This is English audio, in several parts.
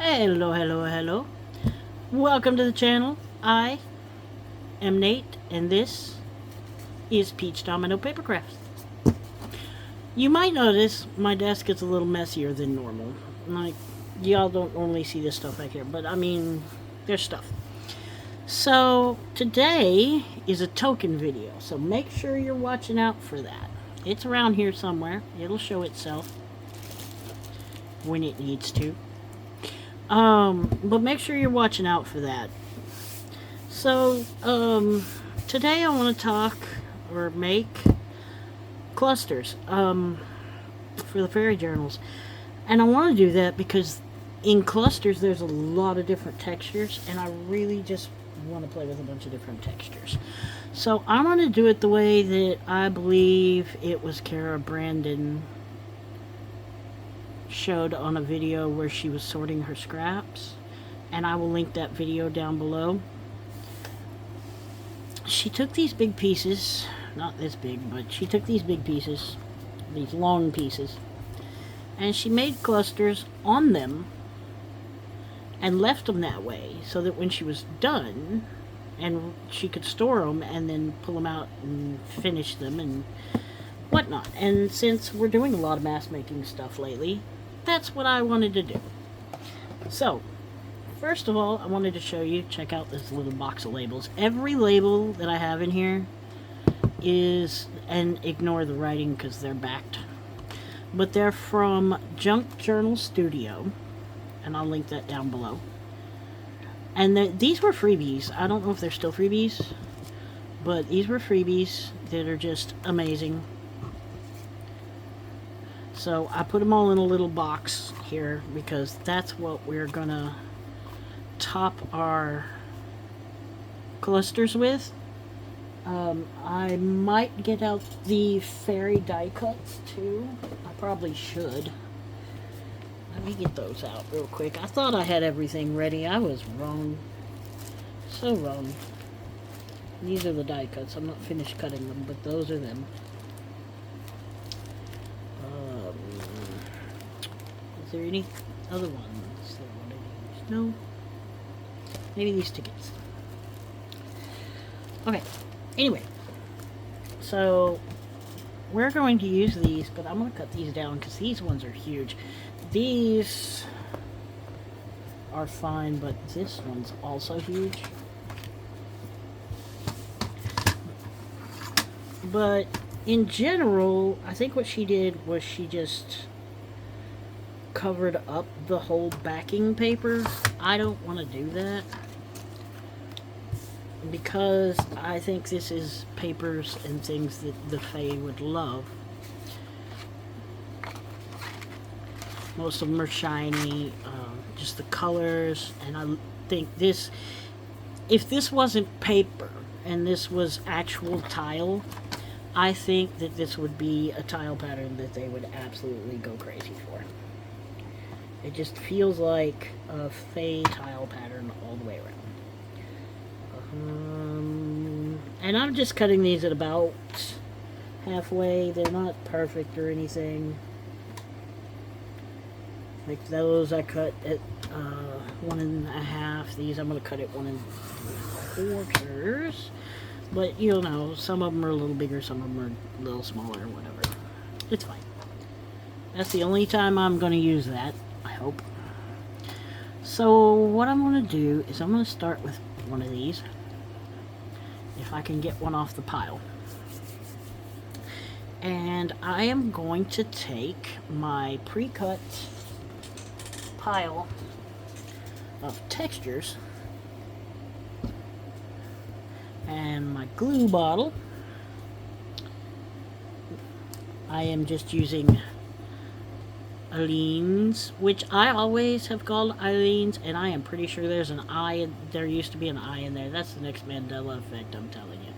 Hello, hello, hello. Welcome to the channel. I am Nate, and this is Peach Domino Papercrafts. You might notice my desk is a little messier than normal. Like, y'all don't normally see this stuff back here, but I mean, there's stuff. So, today is a token video, so make sure you're watching out for that. It's around here somewhere. It'll show itself when it needs to. But make sure you're watching out for that. So, today I want to talk or make clusters, for the fairy journals. And I want to do that because in clusters there's a lot of different textures, and I really just want to play with a bunch of different textures. So I'm going to do it the way that I believe it was Kara Brandon showed on a video where she was sorting her scraps, and I will link that video down below. She took these big pieces, not this big, but she took these big pieces, these long pieces, and she made clusters on them and left them that way so that when she was done and she could store them and then pull them out and finish them and whatnot. And since we're doing a lot of mask making stuff lately, that's what I wanted to do. So, first of all, I wanted to show you, check out this little box of labels. Every label that I have in here is, and ignore the writing because they're backed, but they're from Junk Journal Studio, and I'll link that down below. And these were freebies. I don't know if they're still freebies, but these were freebies that are just amazing. So I put them all in a little box here because that's what we're gonna top our clusters with. I might get out the fairy die cuts too. I probably should. Let me get those out real quick. I thought I had everything ready. I was wrong. So wrong. These are the die cuts. I'm not finished cutting them, but those are them. Is there any other ones that I want to use? No? Maybe these tickets. Okay. Anyway. So, we're going to use these, but I'm going to cut these down because these ones are huge. These are fine, but this one's also huge. But in general, I think what she did was she just covered up the whole backing paper. I don't want to do that because I think this is papers and things that the Fae would love. Most of them are shiny, just the colors, and I think this, if this wasn't paper and this was actual tile, I think that this would be a tile pattern that they would absolutely go crazy for. It just feels like a Fae tile pattern all the way around. And I'm just cutting these at about halfway. They're not perfect or anything. Like those I cut at 1.5. These I'm going to cut at 1.75. But you know, some of them are a little bigger, some of them are a little smaller, whatever. It's fine. That's the only time I'm going to use that, I hope. So what I'm going to do is I'm going to start with one of these. If I can get one off the pile. And I am going to take my pre-cut pile of textures and my glue bottle. I am just using Aleene's, which I always have called Aleene's, and I am pretty sure there's an I, there used to be an I in there. That's the next Mandela effect, I'm telling you.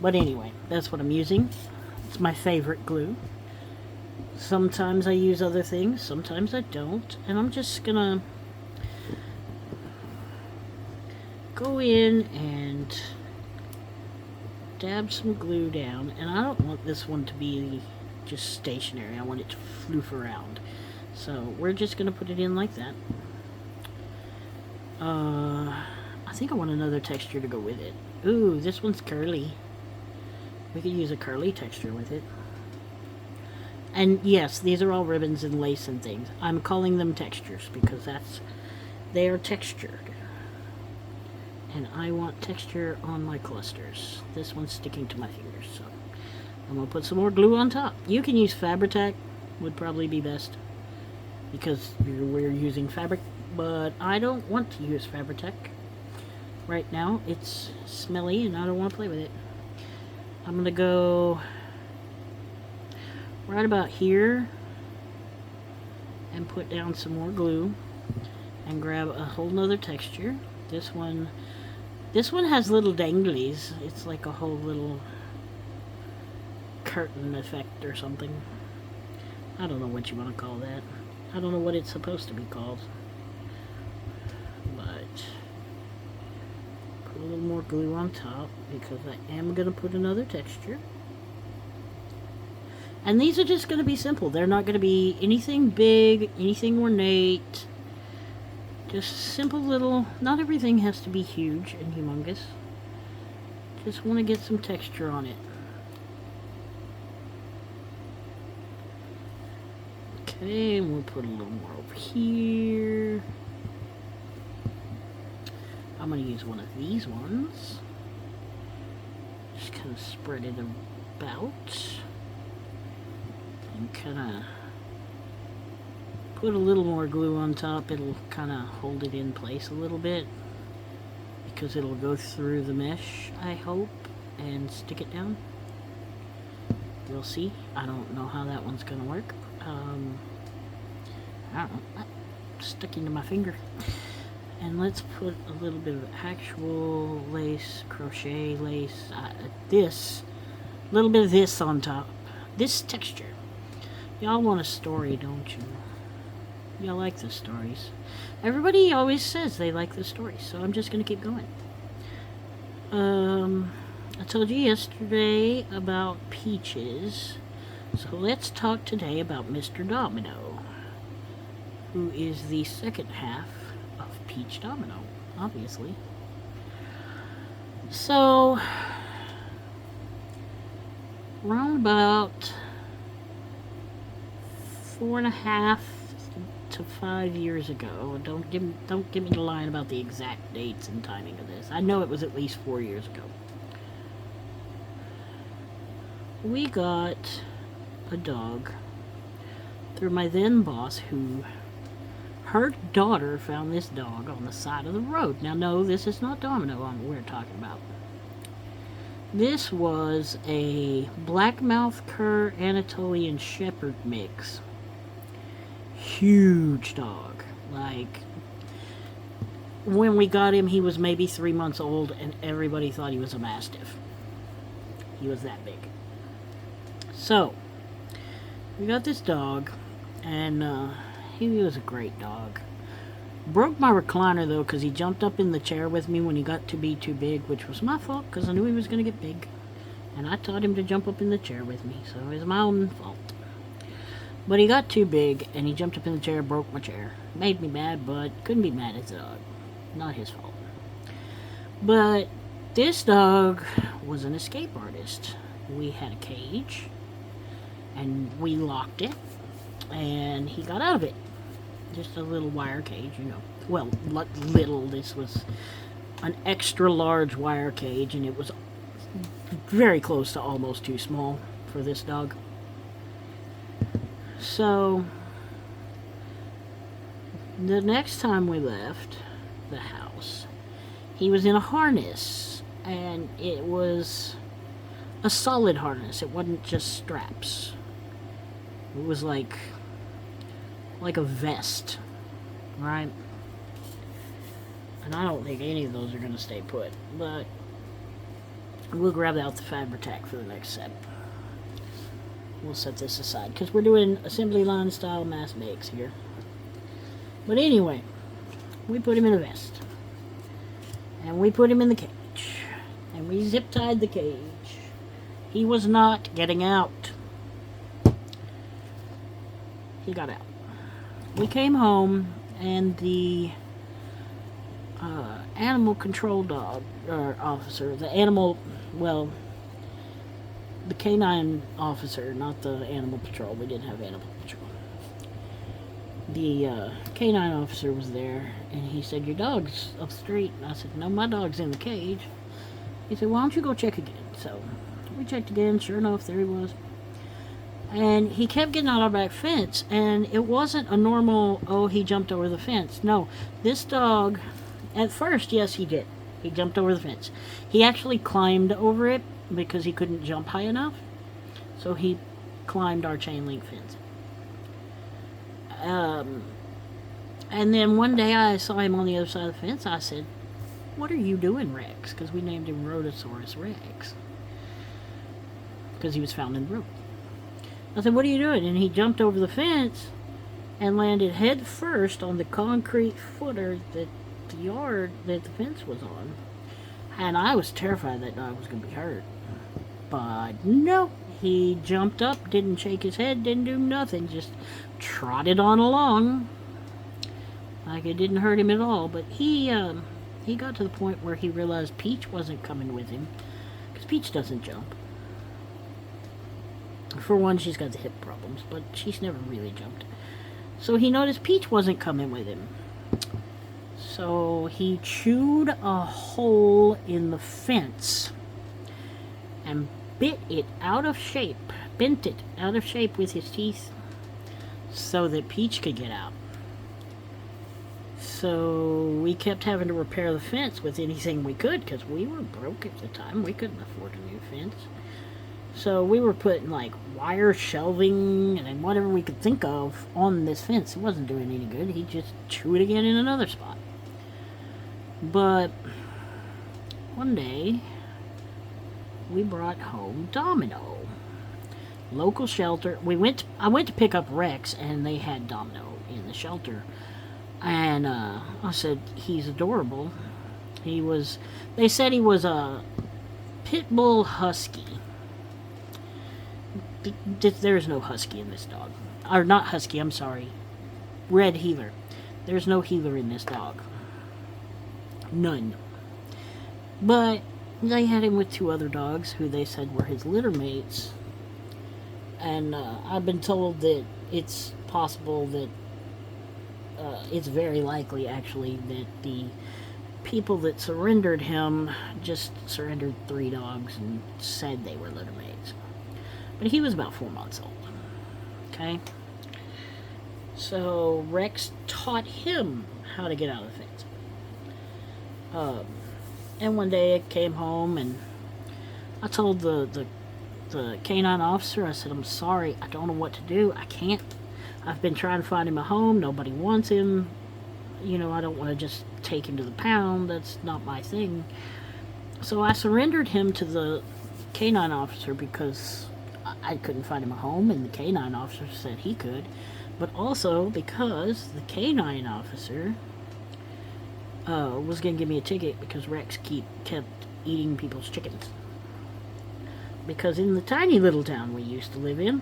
But anyway, that's what I'm using. It's my favorite glue. Sometimes I use other things, sometimes I don't, and I'm just gonna go in and dab some glue down, and I don't want this one to be just stationary. I want it to floof around. So we're just going to put it in like that. I think I want another texture to go with it. Ooh, this one's curly. We could use a curly texture with it. And yes, these are all ribbons and lace and things. I'm calling them textures because they are textured. And I want texture on my clusters. This one's sticking to my fingers, so I'm going to put some more glue on top. You can use Fabri-Tac, would probably be best, because we're using fabric, but I don't want to use Fabri-Tac. Right now, it's smelly and I don't want to play with it. I'm going to go right about here and put down some more glue and grab a whole nother texture. This one has little danglies. It's like a whole little curtain effect or something. I don't know what you want to call that. I don't know what it's supposed to be called. But put a little more glue on top because I am going to put another texture. And these are just going to be simple. They're not going to be anything big, anything ornate. Just simple little, not everything has to be huge and humongous. Just want to get some texture on it. Okay, and we'll put a little more over here. I'm going to use one of these ones. Just kind of spread it about. And kind of put a little more glue on top. It'll kind of hold it in place a little bit because it'll go through the mesh, I hope, and stick it down. We'll see. I don't know how that one's gonna work. I don't know. Sticking to my finger. And let's put a little bit of actual lace, crochet lace, a little bit of this on top. This texture. Y'all want a story, don't you? Y'all like the stories. Everybody always says they like the stories, so I'm just going to keep going. I told you yesterday about peaches, so let's talk today about Mr. Domino, who is the second half of Peach Domino, obviously. So, around about 4.5 to 5 years ago. Don't give me the line about the exact dates and timing of this. I know it was at least 4 years ago. We got a dog through my then boss, who her daughter found this dog on the side of the road. Now, no, this is not Domino we're talking about. This was a Blackmouth Cur Anatolian Shepherd mix. Huge dog. Like, when we got him, he was maybe 3 months old, and everybody thought he was a Mastiff. He was that big. So, we got this dog, and he was a great dog. Broke my recliner, though, because he jumped up in the chair with me when he got to be too big, which was my fault, because I knew he was going to get big. And I taught him to jump up in the chair with me, so it was my own fault. But he got too big, and he jumped up in the chair, broke my chair. Made me mad, but couldn't be mad at the dog. Not his fault. But this dog was an escape artist. We had a cage, and we locked it, and he got out of it. Just a little wire cage, you know. Well, little. This was an extra large wire cage, and it was very close to almost too small for this dog. So, the next time we left the house, he was in a harness, and it was a solid harness. It wasn't just straps. It was like a vest, right? And I don't think any of those are going to stay put, but we'll grab out the Fabri-Tac for the next set. We'll set this aside because we're doing assembly line style mass makes here. But anyway, we put him in a vest, and we put him in the cage, and we zip tied the cage. He was not getting out. He got out. We came home, and the animal control dog or officer. The animal, well, the canine officer, not the animal patrol. We didn't have animal patrol. The canine officer was there, and he said, "Your dog's up the street." And I said, "No, my dog's in the cage." He said, "Why don't you go check again?" So we checked again. Sure enough, there he was. And he kept getting out our back fence, and it wasn't a normal, oh, he jumped over the fence. No, this dog, at first, yes, he did. He jumped over the fence. He actually climbed over it because he couldn't jump high enough. So he climbed our chain link fence. And then one day I saw him on the other side of the fence. I said, "What are you doing, Rex?" Because we named him Rhodosaurus Rex. Because he was found in the road. I said, "What are you doing?" And he jumped over the fence and landed head first on the concrete footer that the yard that the fence was on. And I was terrified that dog was going to be hurt. But no, he jumped up, didn't shake his head, didn't do nothing, just trotted on along. Like it didn't hurt him at all. But he got to the point where he realized Peach wasn't coming with him. Because Peach doesn't jump. For one, she's got the hip problems, but she's never really jumped. So he noticed Peach wasn't coming with him. So he chewed a hole in the fence and bent it out of shape with his teeth so that Peach could get out. So we kept having to repair the fence with anything we could because we were broke at the time. We couldn't afford a new fence. So we were putting like wire shelving and whatever we could think of on this fence. It wasn't doing any good. He'd just chew it again in another spot. But one day we brought home Domino. Local shelter. I went to pick up Rex and they had Domino in the shelter. And I said, "He's adorable." They said he was a pit bull husky. There's no husky in this dog. Or not husky, I'm sorry. Red heeler. There's no heeler in this dog. None. But they had him with two other dogs who they said were his litter mates. And I've been told that it's possible that it's very likely actually that the people that surrendered him just surrendered 3 dogs and said they were litter mates. But he was about 4 months old. Okay? So Rex taught him how to get out of the fence. And one day I came home and I told the canine officer, I said, "I'm sorry, I don't know what to do. I can't. I've been trying to find him a home. Nobody wants him. You know, I don't want to just take him to the pound. That's not my thing." So I surrendered him to the canine officer because I couldn't find him a home, and the canine officer said he could. But also because the canine officer was going to give me a ticket because Rex kept eating people's chickens. Because in the tiny little town we used to live in,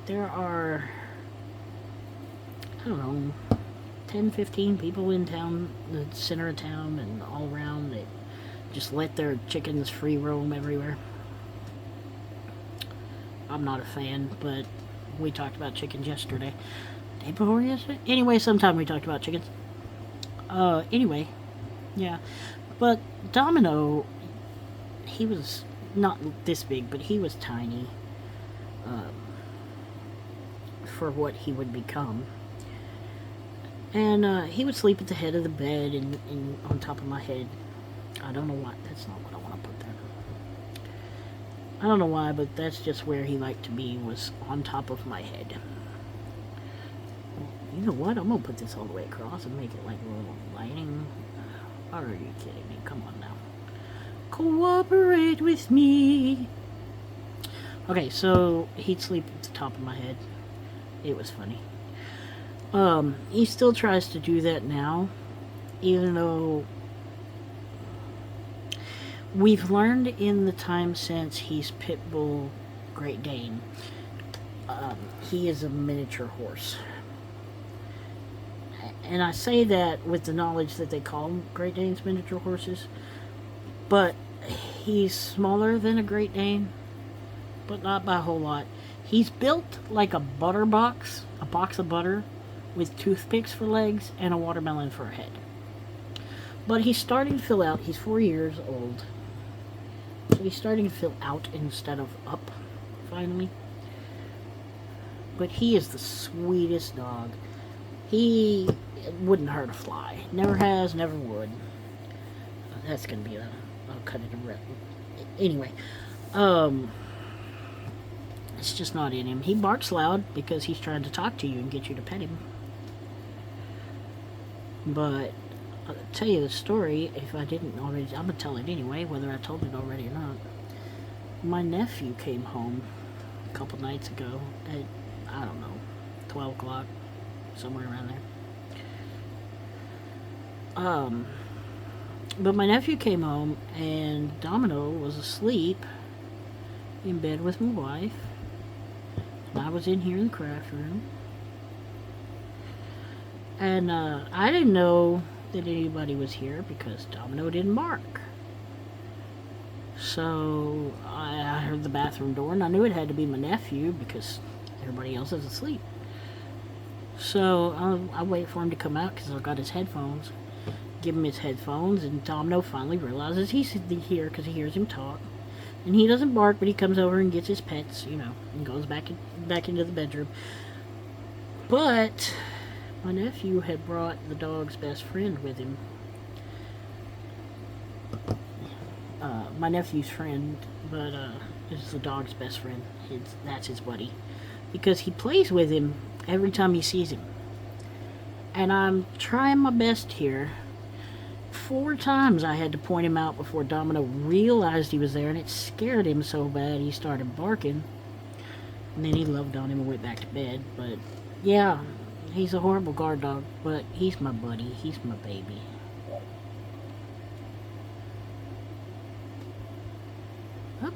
there are, I don't know, 10, 15 people in town, the center of town and all around, that just let their chickens free roam everywhere. I'm not a fan, but we talked about chickens yesterday. Day before yesterday? Anyway, sometime we talked about chickens. Anyway, yeah. But Domino, he was not this big, but he was tiny for what he would become. And he would sleep at the head of the bed and on top of my head. I don't know why. That's not what I want to put there. I don't know why, but that's just where he liked to be, was on top of my head. You know what? I'm going to put this all the way across and make it like a little lining. Are you kidding me? Come on now. Cooperate with me. Okay, so he'd sleep at the top of my head. It was funny. He still tries to do that now, even though we've learned in the time since he's Pit Bull Great Dane, he is a miniature horse. And I say that with the knowledge that they call them Great Danes miniature horses, but he's smaller than a Great Dane, but not by a whole lot. He's built like a butter box, a box of butter, with toothpicks for legs and a watermelon for a head. But he's starting to fill out. He's 4 years old. So he's starting to fill out instead of up, finally. But he is the sweetest dog. He wouldn't hurt a fly. Never has, never would. That's going to be I'll cut it a rip. Anyway, it's just not in him. He barks loud because he's trying to talk to you and get you to pet him. But I'll tell you the story, if I didn't already. I'm going to tell it anyway, whether I told it already or not. My nephew came home a couple nights ago at, I don't know, 12 o'clock, somewhere around there. But my nephew came home and Domino was asleep in bed with my wife. And I was in here in the craft room. And I didn't know that anybody was here because Domino didn't bark. So I heard the bathroom door and I knew it had to be my nephew because everybody else is asleep. So I wait for him to come out because I've got his headphones. Give him his headphones, and Domino finally realizes he's here because he hears him talk. And he doesn't bark, but he comes over and gets his pets, you know, and goes back into the bedroom. But my nephew had brought the dog's best friend with him. My nephew's friend, but is the dog's best friend. That's his buddy. Because he plays with him every time he sees him. And I'm trying my best here. 4 times I had to point him out before Domino realized he was there, and it scared him so bad he started barking. And then he loved on him and went back to bed. But yeah, he's a horrible guard dog, but he's my buddy. He's my baby. Oh,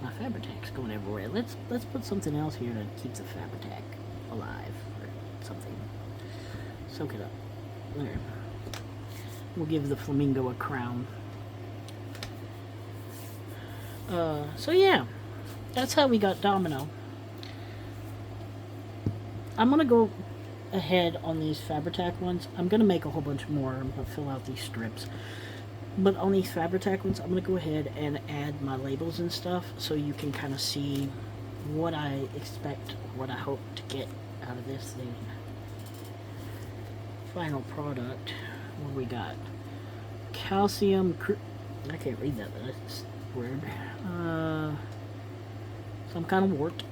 my Fabri-Tac going everywhere. Let's put something else here to keep the Fabri-Tac alive or something. Soak it up. There. We'll give the flamingo a crown. So yeah, that's how we got Domino. I'm gonna go ahead on these Fabri-Tac ones. I'm gonna make a whole bunch more. I'm gonna fill out these strips. But on these Fabri-Tac ones, I'm gonna go ahead and add my labels and stuff so you can kind of see what I expect, what I hope to get out of this thing. Final product. What we got? Calcium. I can't read that. That's weird. Some kind of wart.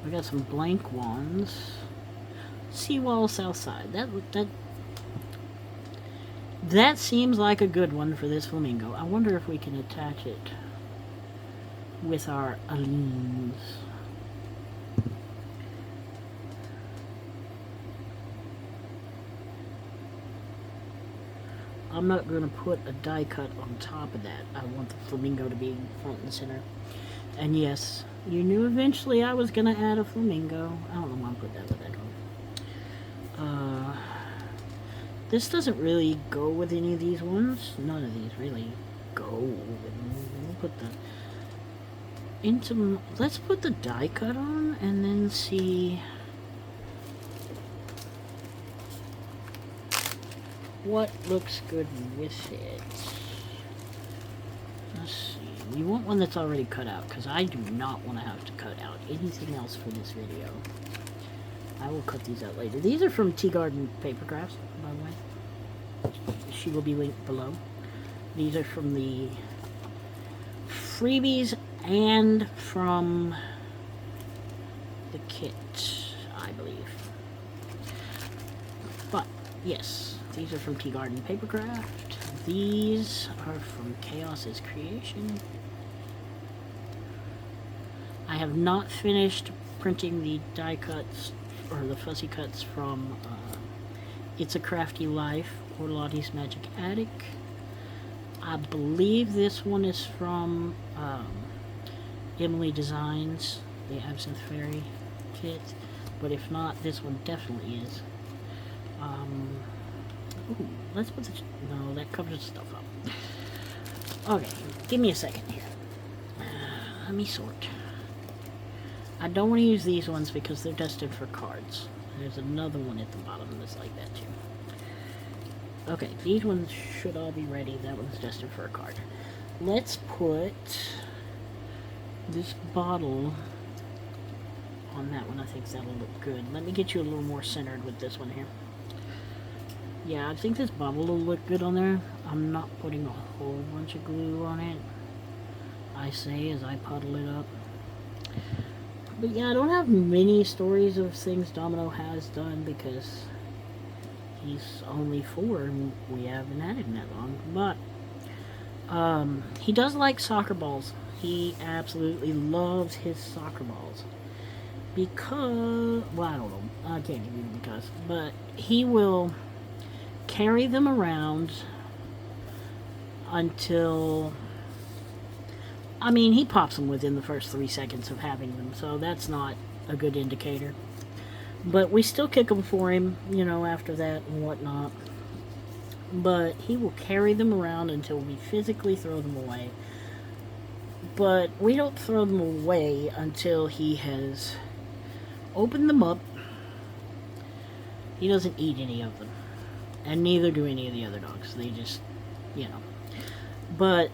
We got some blank ones. Seawall South Side. That seems like a good one for this flamingo. I wonder if we can attach it with our Alines. I'm not going to put a die cut on top of that. I want the flamingo to be front and center. And yes, you knew eventually I was going to add a flamingo. I don't know why I put that with that one. This doesn't really go with any of these ones. None of these really go with them. We'll put the let's put the die cut on and then see what looks good with it. Let's see. We want one that's already cut out because I do not want to have to cut out anything else for this video. I will cut these out later. These are from Tea Garden Paper Crafts, by the way. She will be linked below. These are from the freebies and from the kit, I believe. But, yes. These are from Tea Garden Papercraft. These are from Chaos's Creation. I have not finished printing the die cuts or the fussy cuts from It's a Crafty Life or Lottie's Magic Attic. I believe this one is from Emily Designs, the Absinthe Fairy kit, but if not, this one definitely is. Ooh, let's put the... No, that covers stuff up. Okay, give me a second here. Let me sort. I don't want to use these ones because they're destined for cards. There's another one at the bottom that's like that too. Okay, these ones should all be ready. That one's destined for a card. Let's put this bottle on that one. I think that'll look good. Let me get you a little more centered with this one here. Yeah, I think this bottle will look good on there. I'm not putting a whole bunch of glue on it, I say as I puddle it up. But yeah, I don't have many stories of things Domino has done because he's only 4 and we haven't had him that long. But he does like soccer balls. He absolutely loves his soccer balls. Because, well, I don't know. I can't give you the because. But he will carry them around until... I mean, he pops them within the first 3 seconds of having them, so that's not a good indicator. But we still kick them for him, you know, after that and whatnot. But he will carry them around until we physically throw them away. But we don't throw them away until he has opened them up. He doesn't eat any of them. And neither do any of the other dogs. They just, you know. But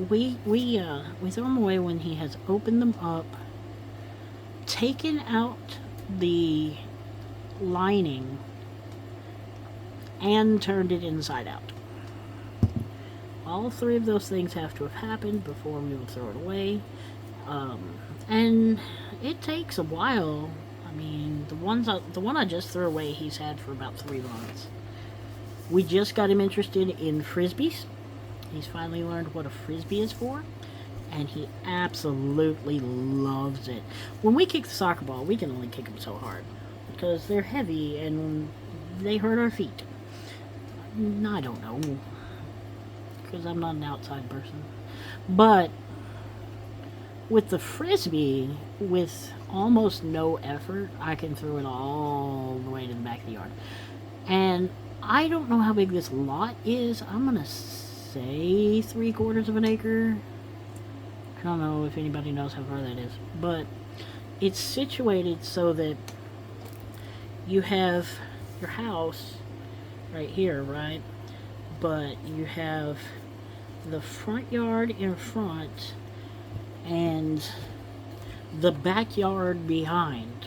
we throw them away when he has opened them up, taken out the lining, and turned it inside out. All 3 of those things have to have happened before we will throw it away. And it takes a while. I mean, the one I just threw away, he's had for about 3 months. We just got him interested in frisbees. He's finally learned what a frisbee is for, and he absolutely loves it. When we kick the soccer ball, we can only kick them so hard because they're heavy and they hurt our feet. I don't know, because I'm not an outside person. But with the frisbee, with almost no effort, I can throw it all the way to the back of the yard. And I don't know how big this lot is. I'm going to say 3/4 of an acre. I don't know if anybody knows how far that is. But it's situated so that you have your house right here, right? But you have the front yard in front and the backyard behind.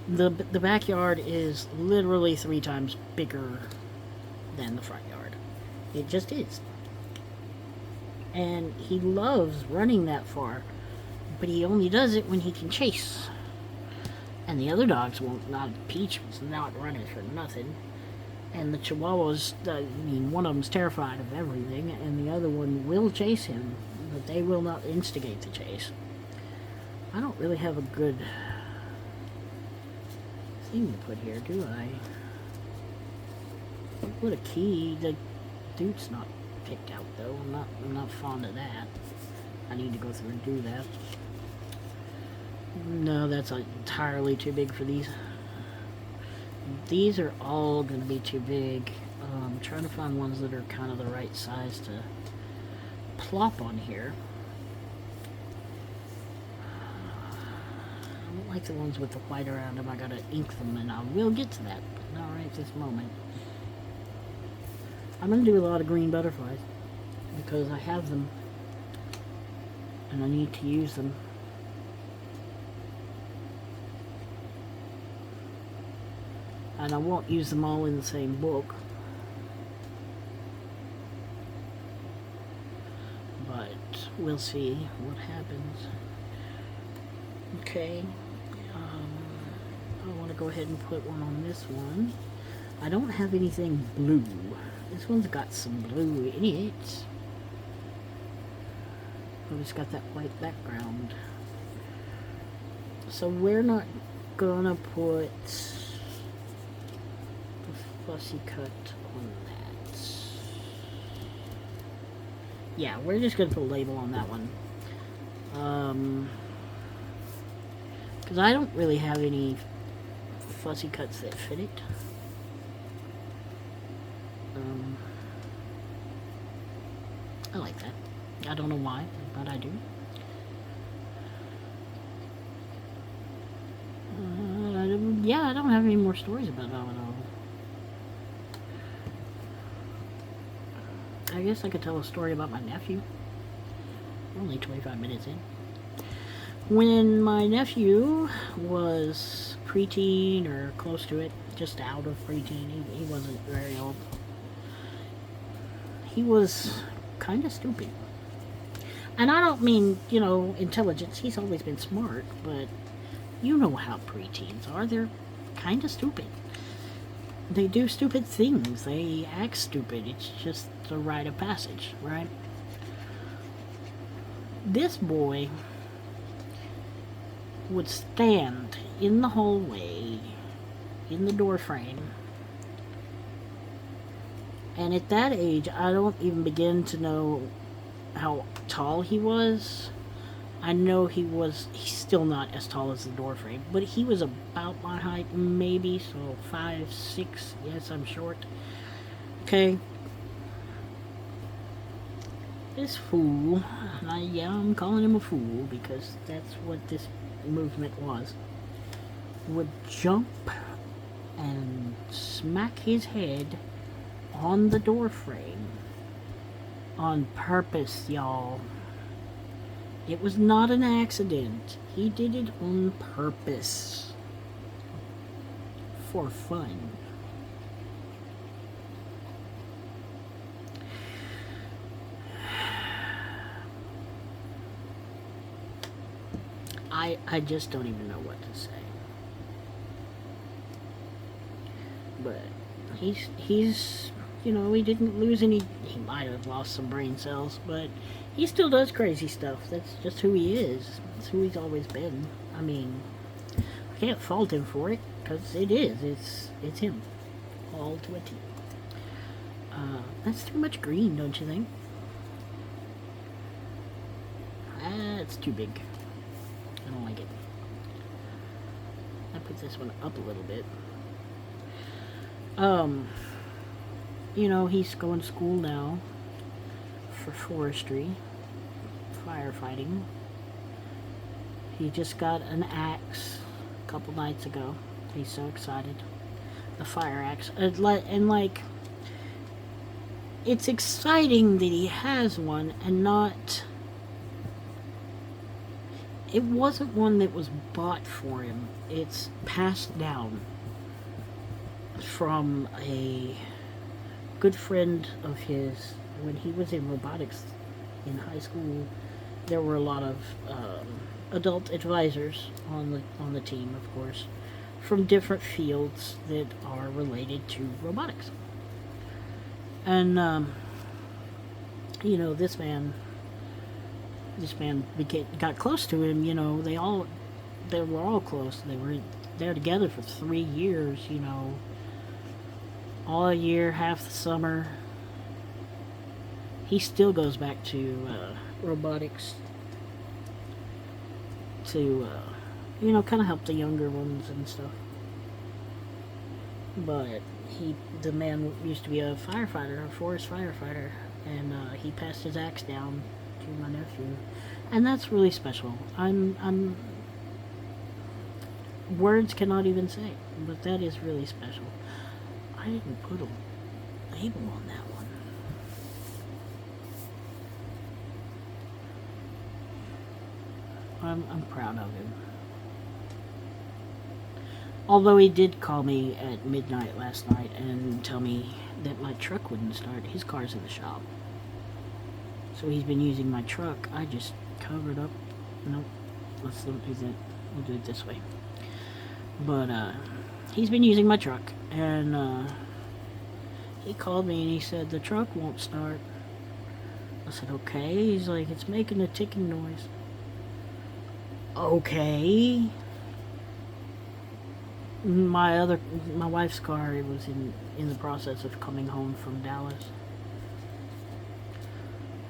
The backyard is literally 3 times bigger than the front yard. It just is. And he loves running that far, but he only does it when he can chase. And the other dogs won't. Not Peach was not running for nothing. And the Chihuahuas, I mean, one of them's terrified of everything, and the other one will chase him, but they will not instigate the chase. I don't really have a good thing to put here, do I? Put a key. The dude's not picked out though. I'm not fond of that. I need to go through and do that. No, that's entirely too big for these. These are all going to be too big. I'm trying to find ones that are kind of the right size to plop on here. I don't like the ones with the white around them. I gotta ink them, and I will get to that, but not right this moment. I'm gonna do a lot of green butterflies because I have them and I need to use them. And I won't use them all in the same book. But we'll see what happens. Okay. I want to go ahead and put one on this one. I don't have anything blue. This one's got some blue in it. But it's got that white background. So we're not gonna put fussy cut on that. Yeah, we're just gonna put a label on that one. Because I don't really have any fussy cuts that fit it. I like that. I don't know why, but I do. Yeah, I don't have any more stories about Domino. I guess I could tell a story about my nephew. We're only 25 minutes in. When my nephew was preteen or close to it, just out of preteen, he wasn't very old. He was kind of stupid. And I don't mean, intelligence. He's always been smart, but you know how preteens are. They're kind of stupid. They do stupid things. They act stupid. It's just a rite of passage, right? This boy would stand in the hallway, in the door frame, and at that age, I don't even begin to know how tall he was. I know he's still not as tall as the door frame, but he was about my height, maybe, so 5'6". Yes, I'm short. Okay. This fool, I'm calling him a fool because that's what this movement was, would jump and smack his head on the door frame on purpose, y'all. It was not an accident. He did it on purpose. For fun. I just don't even know what to say. But he's he didn't lose any. He might have lost some brain cells, but he still does crazy stuff. That's just who he is. It's who he's always been. I mean, I can't fault him for it because it is. It's him, all to a T. That's too much green, don't you think? That's too big. I don't like it. I put this one up a little bit. He's going to school now for forestry, firefighting. He just got an axe a couple nights ago. He's so excited. The fire axe. It's exciting that he has one and not... It wasn't one that was bought for him. It's passed down from a good friend of his. When he was in robotics in high school, there were a lot of adult advisors on the team, of course, from different fields that are related to robotics. And this man got close to him. They were all close. They were there together for 3 years. All year, half the summer. He still goes back to robotics to kind of help the younger ones and stuff. But the man used to be a firefighter, a forest firefighter, and he passed his axe down to my nephew, and that's really special. I'm words cannot even say, but that is really special. I didn't put a label on that one. I'm proud of him. Although he did call me at midnight last night and tell me that my truck wouldn't start. His car's in the shop. So he's been using my truck. I just covered up. Nope. Let's not do that. We'll do it this way. But he's been using my truck, and he called me and he said the truck won't start. I said, okay. He's like, it's making a ticking noise. Okay. My wife's car was in the process of coming home from Dallas.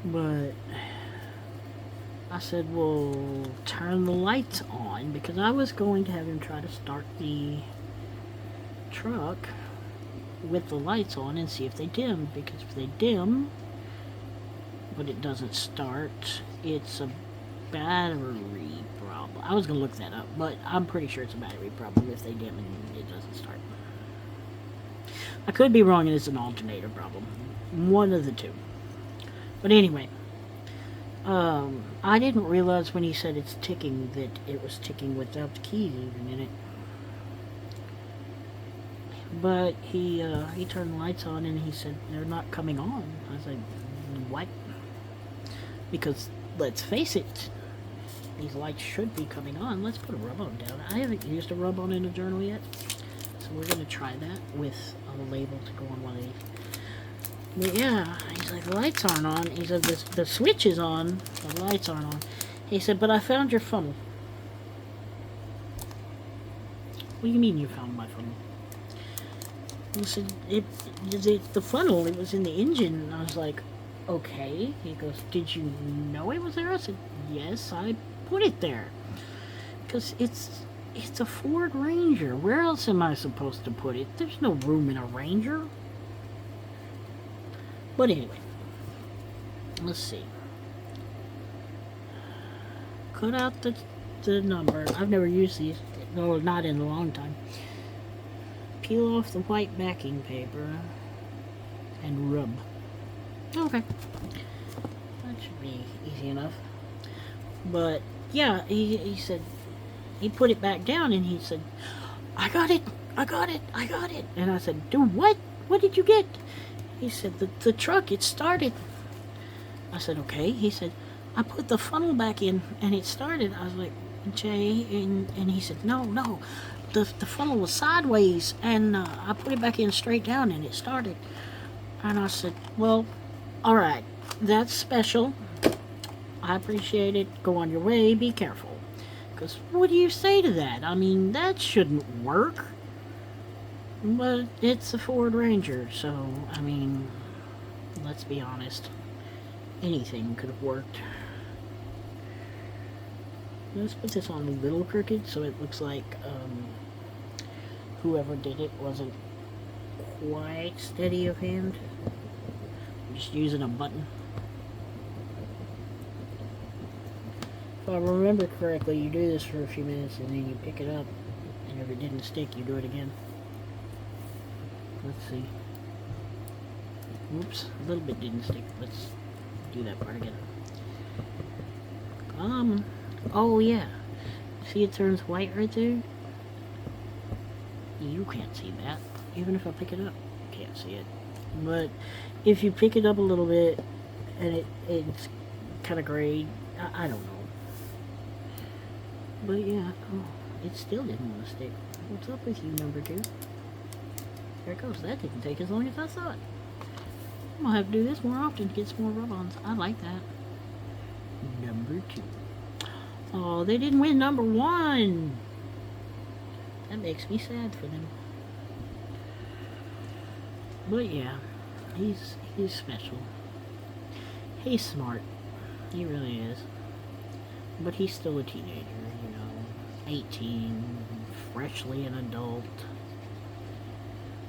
But I said, well, turn the lights on, because I was going to have him try to start the truck with the lights on and see if they dim, because if they dim but it doesn't start, it's a battery problem. I was gonna look that up, but I'm pretty sure it's a battery problem if they dim and it doesn't start. I could be wrong and it's an alternator problem. One of the two. But anyway, I didn't realize when he said it's ticking that it was ticking without the keys even in it. But he turned the lights on and he said they're not coming on. I was like, what? Because let's face it, these lights should be coming on. Let's put a rub-on down. I haven't used a rub-on in a journal yet, so we're gonna try that with a label to go on one of these. But yeah, he's like, the lights aren't on. He said, the switch is on, the lights aren't on. He said, but I found your funnel. What do you mean you found my funnel? He said, the funnel, it was in the engine. And I was like, okay. He goes, did you know it was there? I said, yes, I put it there. Because it's a Ford Ranger. Where else am I supposed to put it? There's no room in a Ranger. But anyway, let's see. Cut out the number. I've never used these. No, not in a long time. Peel off the white backing paper and rub. Okay. That should be easy enough. But yeah, he said, he put it back down and he said, I got it. And I said, do what? What did you get? He said, the truck, it started. I said, okay. He said, I put the funnel back in and it started. I was like, Jay, and he said, no, the funnel was sideways and I put it back in straight down and it started. And I said, well, all right, that's special. I appreciate it. Go on your way. Be careful. Because what do you say to that? I mean, that shouldn't work. But it's a Ford Ranger, so, I mean, let's be honest. Anything could have worked. Let's put this on a little crooked so it looks like whoever did it wasn't quite steady of hand. I'm just using a button. If I remember correctly, you do this for a few minutes and then you pick it up, and if it didn't stick, you do it again. Let's see. Oops, a little bit didn't stick. Let's do that part again. Oh yeah. See it turns white right there? You can't see that. Even if I pick it up, you can't see it. But if you pick it up a little bit and it's kind of gray, I don't know. But yeah, oh, it still didn't want to stick. What's up with you, number 2? There it goes. That didn't take as long as I thought. I'm gonna have to do this more often to get some more rub-ons. I like that. Number 2. Oh, they didn't win number 1. That makes me sad for them. But yeah, he's special. He's smart. He really is. But he's still a teenager, you know. 18, freshly an adult.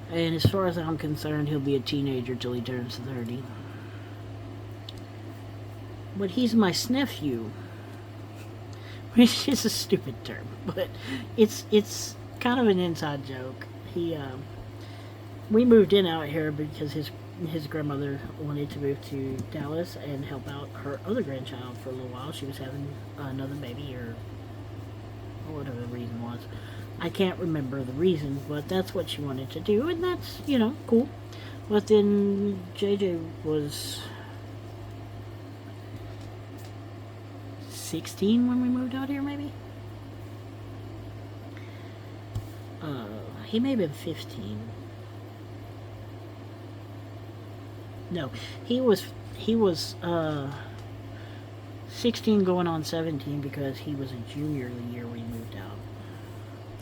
And as far as I'm concerned, he'll be a teenager till he turns 30. But he's my snephew. Which is a stupid term, but it's kind of an inside joke. We moved in out here because his grandmother wanted to move to Dallas and help out her other grandchild for a little while. She was having another baby or whatever the reason was. I can't remember the reason, but that's what she wanted to do, and that's, you know, cool. But then JJ was 16 when we moved out here, maybe? He may have been 15. No, he was 16 going on 17 because he was a junior the year we moved out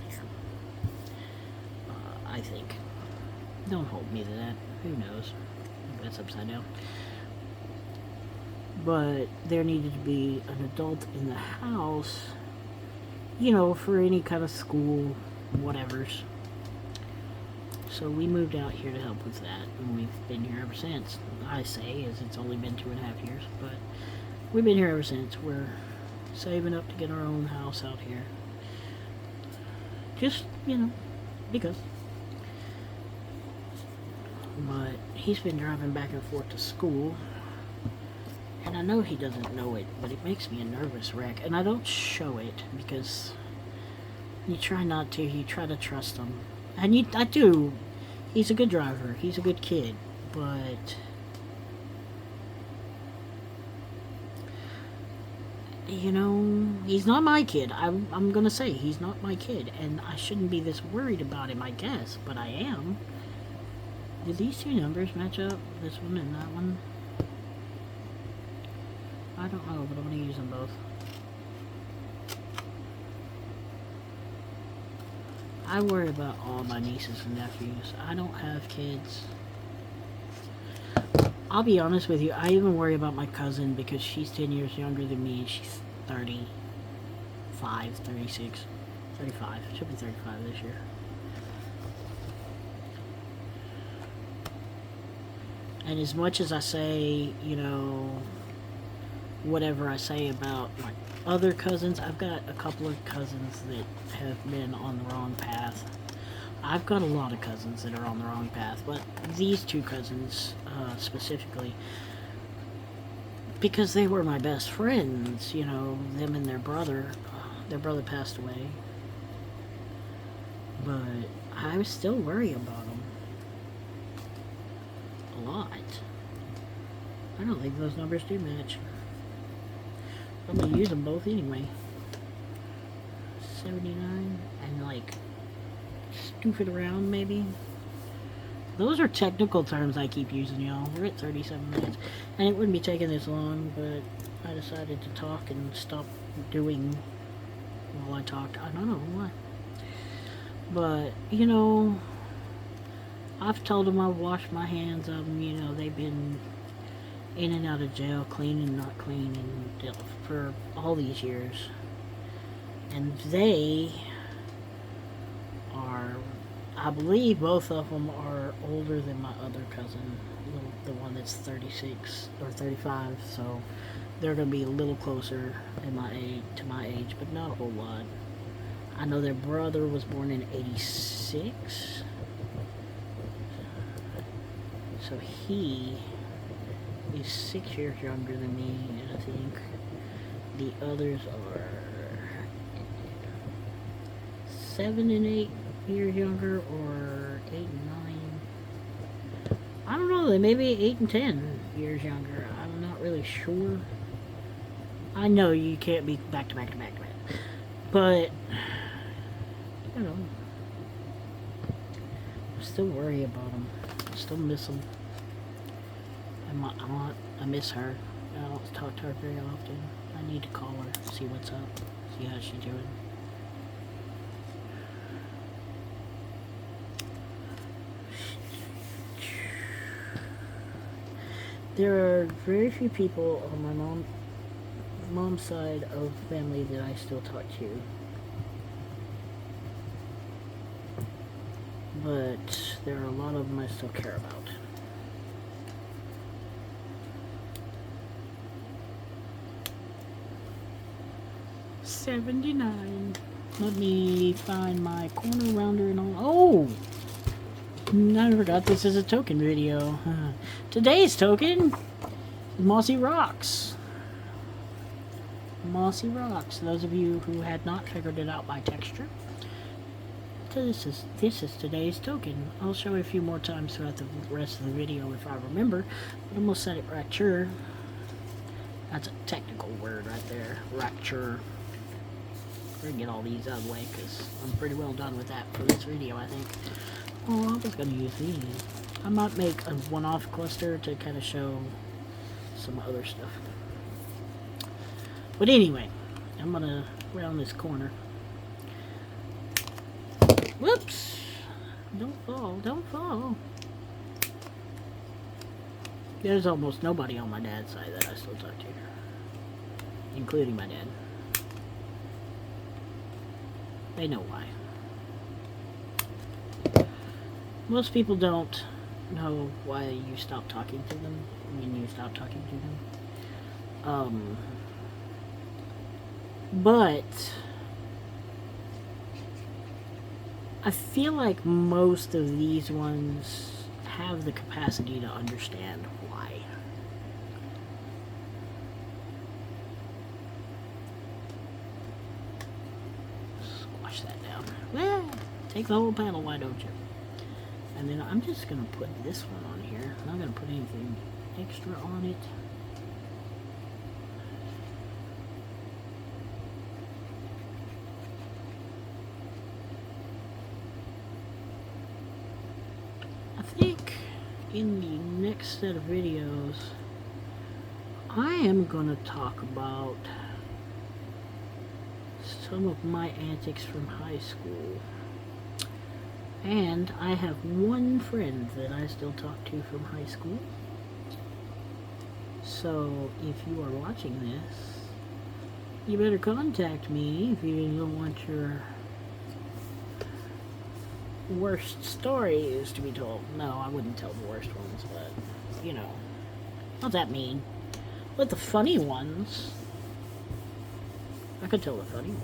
here. I think. Don't hold me to that. Who knows? That's upside down. But there needed to be an adult in the house, you know, for any kind of school, whatevers. So we moved out here to help with that, and we've been here ever since. I say, as it's only been 2.5 years, but we've been here ever since. We're saving up to get our own house out here. Just, because. But he's been driving back and forth to school, and I know he doesn't know it, but it makes me a nervous wreck. And I don't show it because you try not to. You try to trust him. And I do. He's a good driver. He's a good kid. But he's not my kid. I'm gonna say he's not my kid, and I shouldn't be this worried about him, I guess, but I am. Do these two numbers match up? This one and that one? I don't know, but I'm gonna use them both. I worry about all my nieces and nephews. I don't have kids. I'll be honest with you, I even worry about my cousin because she's 10 years younger than me. She's 35, 36, 35. She'll be 35 this year. And as much as I say, whatever I say about my other cousins, I've got a couple of cousins that have been on the wrong path. I've got a lot of cousins that are on the wrong path, but these two cousins specifically, because they were my best friends, them and their brother passed away, but I still worry about them a lot. I don't think those numbers do match. I'm gonna use them both anyway. 79 and stupid around maybe. Those are technical terms I keep using, y'all. We're at 37 minutes. And it wouldn't be taking this long, but I decided to talk and stop doing while I talked. I don't know why. But, I've told them I've washed my hands of them. They've been in and out of jail, clean and not clean, and for all these years. And they are, I believe both of them are older than my other cousin, the one that's 36 or 35, so they're going to be a little closer to my age, but not a whole lot. I know their brother was born in 86, so he is 6 years younger than me, and I think the others are 7 and 8 years younger, or 8 and 9. I don't know, they may be 8 and 10 years younger. I'm not really sure. I know you can't be back to back to back to back, but I still worry about them. I still miss them. I miss her. I don't talk to her very often. I need to call her, see what's up, see how she's doing. There are very few people on my mom's side of family that I still talk to. But there are a lot of them I still care about. $79. Let me find my corner rounder and all. Oh! I forgot this is a token video. Today's token, Mossy Rocks. Mossy Rocks. Those of you who had not figured it out by texture. So this is today's token. I'll show it a few more times throughout the rest of the video if I remember. But I'm gonna set it rapture. That's a technical word right there. Rapture. We're gonna get all these out of the way because I'm pretty well done with that for this video, I think. Oh, I was gonna use these. I might make a one-off cluster to kind of show some other stuff. But anyway, I'm gonna round this corner. Whoops! Don't fall, don't fall. There's almost nobody on my dad's side that I still talk to, including my dad. They know why. Most people don't know why you stop talking to them when you stop talking to them. But I feel like most of these ones have the capacity to understand why. Squash that down. Well, take the whole panel, why don't you? And then I'm just going to put this one on here. I'm not going to put anything extra on it. I think in the next set of videos, I am going to talk about some of my antics from high school. And I have one friend that I still talk to from high school. So if you are watching this, you better contact me if you don't want your worst stories to be told. No, I wouldn't tell the worst ones, but, you know, not that mean. But the funny ones, I could tell the funny ones.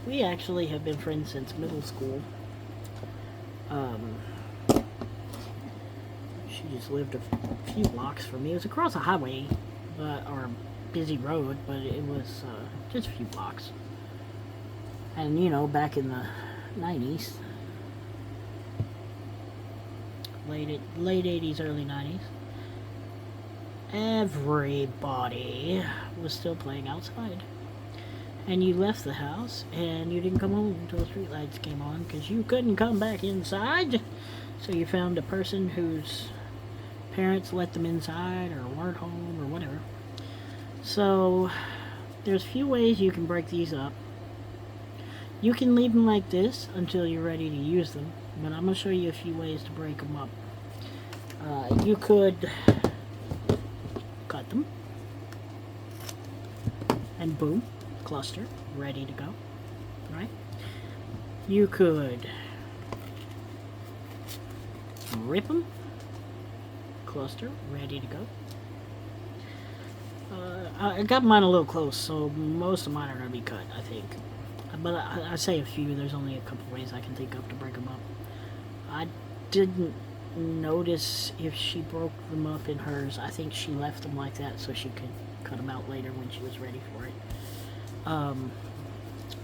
We actually have been friends since middle school. She just lived a few blocks from me. It was across a highway, or a busy road, but it was just a few blocks. And, you know, back in the 90s, late 80s, early 90s, everybody was still playing outside. And you left the house, and you didn't come home until the streetlights came on, because you couldn't come back inside. So you found a person whose parents let them inside, or weren't home, or whatever. So there's a few ways you can break these up. You can leave them like this until you're ready to use them, but I'm going to show you a few ways to break them up. You could cut them, and boom, cluster, ready to go, right? You could rip them, cluster, ready to go. I got mine a little close, so most of mine are going to be cut, I think. But I say a few, there's only a couple ways I can think of to break them up. I didn't notice if she broke them up in hers. I think she left them like that so she could cut them out later when she was ready for it.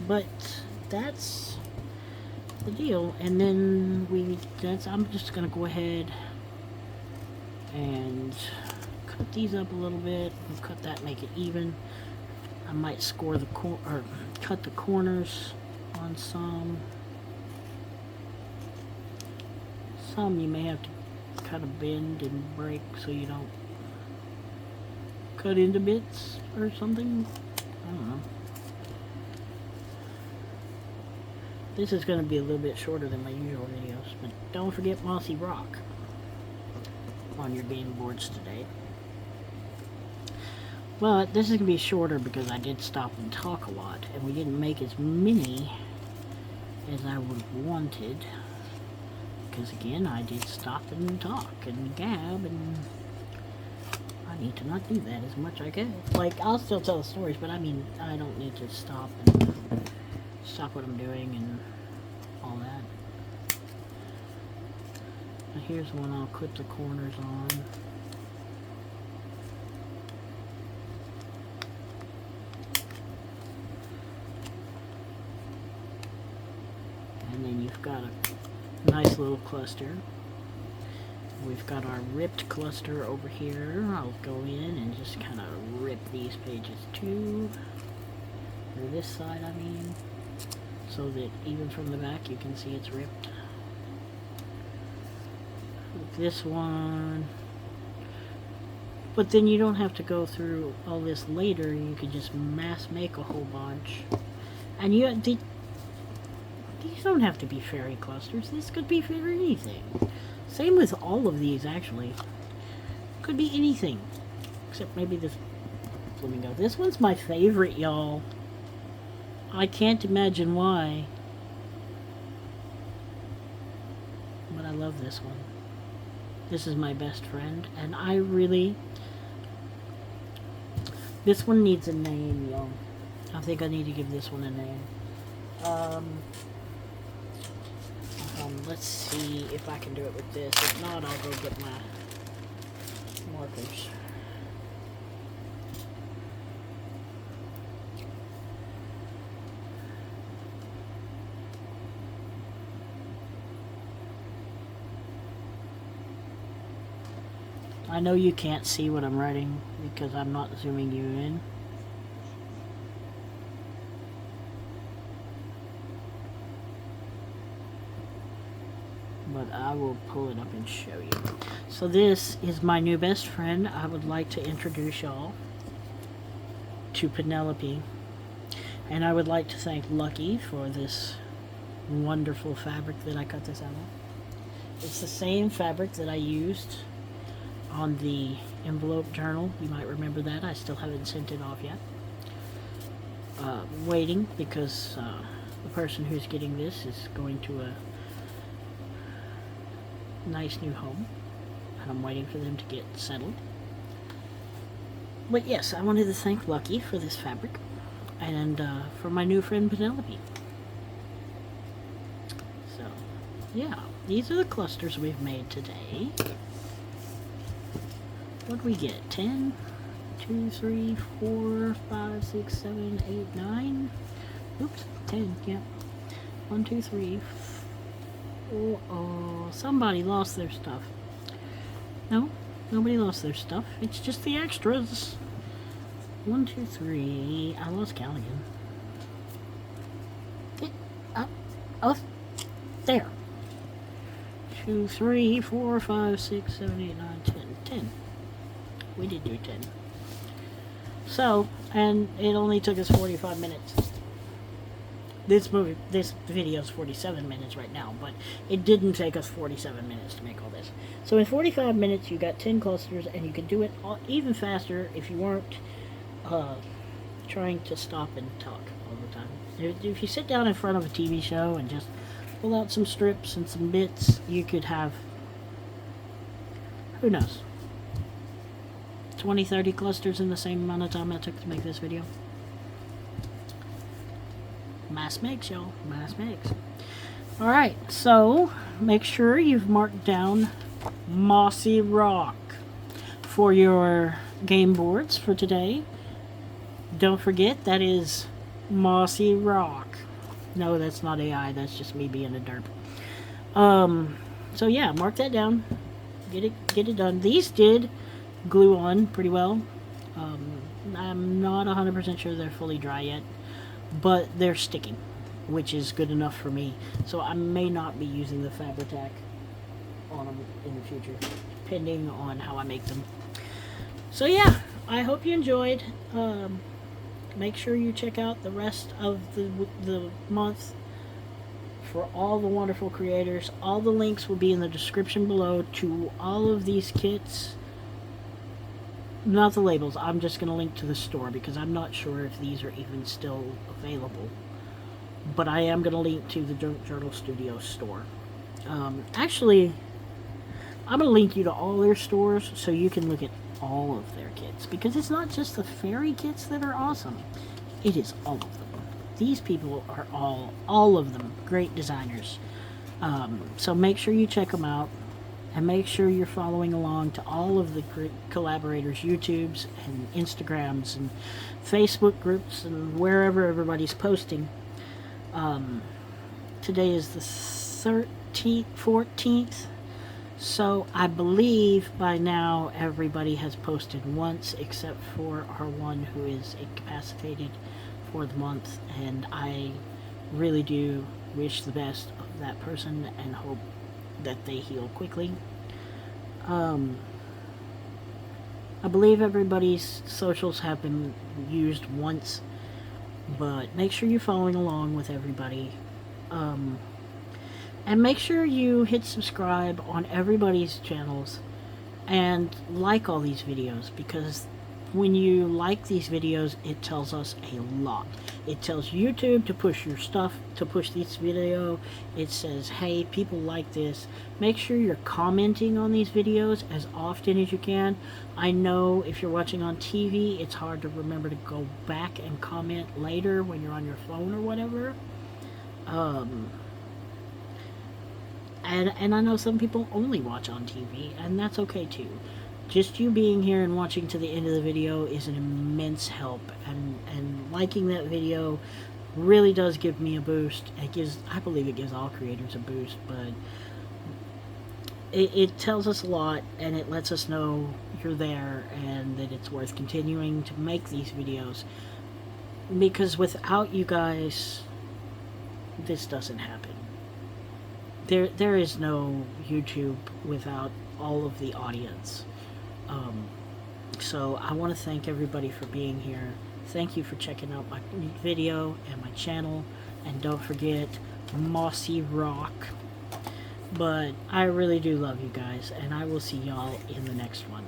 But that's the deal. And then I'm just going to go ahead and cut these up a little bit. We'll cut that, make it even. I might score the or cut the corners on some. Some you may have to kind of bend and break so you don't cut into bits or something. I don't know. This is going to be a little bit shorter than my usual videos, but don't forget Mossy Rock on your game boards today. Well, this is going to be shorter because I did stop and talk a lot, and we didn't make as many as I would have wanted. Because again, I did stop and talk and gab, and I need to not do that as much as I can. Like, I'll still tell the stories, but I mean, I don't need to stop what I'm doing and all that. Now here's one I'll clip the corners on. And then you've got a nice little cluster. We've got our ripped cluster over here. I'll go in and just kind of rip these pages too. Or this side, I mean. So that even from the back you can see it's ripped. This one. But then you don't have to go through all this later. You could just mass make a whole bunch. And these don't have to be fairy clusters. This could be for anything. Same with all of these, actually. Could be anything. Except maybe this flamingo. This one's my favorite, y'all. I can't imagine why. love this one. This is my best friend, and this one needs a name, y'all. I think I need to give this one a name. Let's see if I can do it with this. If not, I'll go get my markers. I know you can't see what I'm writing because I'm not zooming you in. But I will pull it up and show you. So this is my new best friend. I would like to introduce y'all to Penelope. And I would like to thank Lucky for this wonderful fabric that I cut this out of. It's the same fabric that I used on the envelope journal. You might remember that. I still haven't sent it off yet. Waiting because the person who's getting this is going to a nice new home, and I'm waiting for them to get settled. But yes, I wanted to thank Lucky for this fabric, and for my new friend Penelope. So yeah, these are the clusters we've made today. What do we get? 10, 2, 3, 4, 5, 6, 7, 8, 9. Oops, 10, yeah. 1, 2, 3. Oh, somebody lost their stuff. No, nobody lost their stuff. It's just the extras. 1, 2, 3. I lost count again. Oh, there. 2, 3, 4, 5, 6, 7, 8, 9, 10. 10. We did do 10. So, and it only took us 45 minutes. This video is 47 minutes right now, but it didn't take us 47 minutes to make all this. So in 45 minutes, you got 10 clusters, and you could do it even faster if you weren't trying to stop and talk all the time. If you sit down in front of a TV show and just pull out some strips and some bits, you could have, who knows, 20, 30 clusters in the same amount of time it took to make this video. Mass makes, y'all. Mass makes. Alright, so make sure you've marked down Mossy Rock for your game boards for today. Don't forget, that is Mossy Rock. No, that's not AI. That's just me being a derp. So yeah, mark that down. Get it done. These did glue on pretty well. I'm not 100% sure they're fully dry yet, but they're sticking, which is good enough for me. So I may not be using the Fabri-Tac on them in the future, depending on how I make them. So yeah, I hope you enjoyed. Make sure you check out the rest of the month for all the wonderful creators. All the links will be in the description below to all of these kits. Not the labels. I'm just going to link to the store because I'm not sure if these are even still available. But I am going to link to the Journal Studio store. Actually, I'm going to link you to all their stores so you can look at all of their kits. Because it's not just the fairy kits that are awesome. It is all of them. These people are all of them, great designers. So make sure you check them out. And make sure you're following along to all of the collaborators' YouTubes and Instagrams and Facebook groups and wherever everybody's posting. Today is the 14th. So I believe by now everybody has posted once except for our one who is incapacitated for the month. And I really do wish the best of that person and hope that they heal quickly. I believe everybody's socials have been used once, but make sure you're following along with everybody. And make sure you hit subscribe on everybody's channels and like all these videos, because when you like these videos, it tells us a lot. It tells YouTube to push your stuff, to push this video. It says, hey, people like this. Make sure you're commenting on these videos as often as you can. I know if you're watching on TV, it's hard to remember to go back and comment later when you're on your phone or whatever. And I know some people only watch on TV, and that's okay too. Just you being here and watching to the end of the video is an immense help, and liking that video really does give me a boost. I believe it gives all creators a boost, but it tells us a lot, and it lets us know you're there and that it's worth continuing to make these videos, because without you guys, this doesn't happen. There is no YouTube without all of the audience. So I want to thank everybody for being here. Thank you for checking out my video and my channel. And don't forget Mossy Rock. But I really do love you guys, and I will see y'all in the next one.